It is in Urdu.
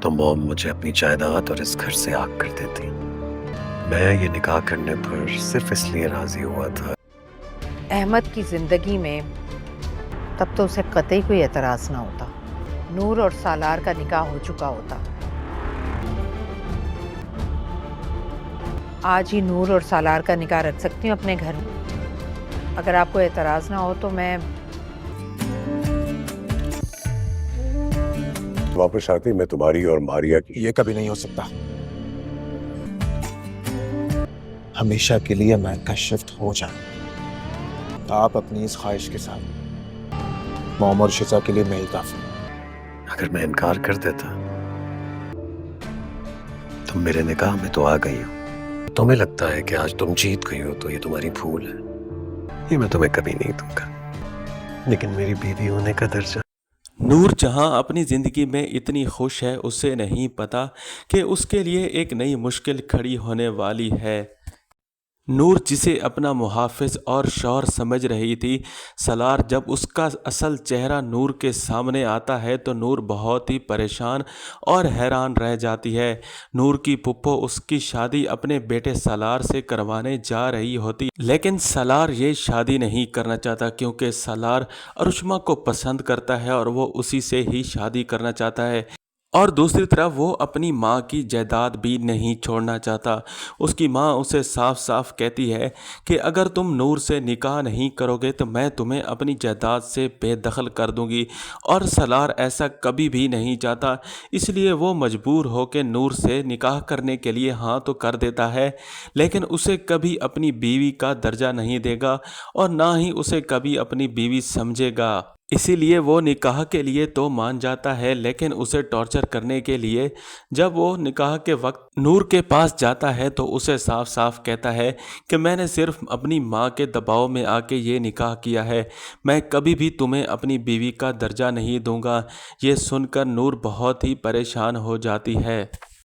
تو موم مجھے اپنی جائیداد اور اس گھر سے آگ کر دیتی۔ میں یہ نکاح کرنے پر صرف اس لیے راضی ہوا تھا۔ احمد کی زندگی میں تب تو اسے قطعی کوئی اعتراض نہ ہوتا، نور اور سالار کا نکاح ہو چکا ہوتا۔ آج ہی نور اور سالار کا نکاح رکھ سکتی ہوں اپنے گھر میں۔ اگر آپ کو اعتراض نہ ہو تو میں واپس آتی میں تمہاری اور ماریا کی یہ کبھی نہیں ہو سکتا۔ ہمیشہ کے لیے میں ان کا شفٹ ہو جائیں۔ آپ اپنی اس خواہش کے ساتھ موم اور شزا کے لیے میں ہی کافی ہوں۔ اگر میں انکار کر دیتا تم میرے نکاح میں تو آ گئی ہو، تمہیں لگتا ہے کہ آج تم جیت گئی ہو تو یہ تمہاری بھول ہے، یہ میں تمہیں کبھی نہیں دوں گا، لیکن میری بیوی ہونے کا درجہ۔ نور جہاں اپنی زندگی میں اتنی خوش ہے، اسے نہیں پتا کہ اس کے لیے ایک نئی مشکل کھڑی ہونے والی ہے۔ نور جسے اپنا محافظ اور شوہر سمجھ رہی تھی، سالار جب اس کا اصل چہرہ نور کے سامنے آتا ہے تو نور بہت ہی پریشان اور حیران رہ جاتی ہے۔ نور کی پھپھو اس کی شادی اپنے بیٹے سالار سے کروانے جا رہی ہوتی، لیکن سالار یہ شادی نہیں کرنا چاہتا کیونکہ سالار ارشما کو پسند کرتا ہے اور وہ اسی سے ہی شادی کرنا چاہتا ہے، اور دوسری طرف وہ اپنی ماں کی جائیداد بھی نہیں چھوڑنا چاہتا۔ اس کی ماں اسے صاف صاف کہتی ہے کہ اگر تم نور سے نکاح نہیں کرو گے تو میں تمہیں اپنی جائیداد سے بے دخل کر دوں گی، اور سالار ایسا کبھی بھی نہیں چاہتا، اس لیے وہ مجبور ہو کے نور سے نکاح کرنے کے لیے ہاں تو کر دیتا ہے، لیکن اسے کبھی اپنی بیوی کا درجہ نہیں دے گا اور نہ ہی اسے کبھی اپنی بیوی سمجھے گا۔ اسی لیے وہ نکاح کے لیے تو مان جاتا ہے، لیکن اسے ٹارچر کرنے کے لیے جب وہ نکاح کے وقت نور کے پاس جاتا ہے تو اسے صاف صاف کہتا ہے کہ میں نے صرف اپنی ماں کے دباؤ میں آ کے یہ نکاح کیا ہے، میں کبھی بھی تمہیں اپنی بیوی کا درجہ نہیں دوں گا۔ یہ سن کر نور بہت ہی پریشان ہو جاتی ہے۔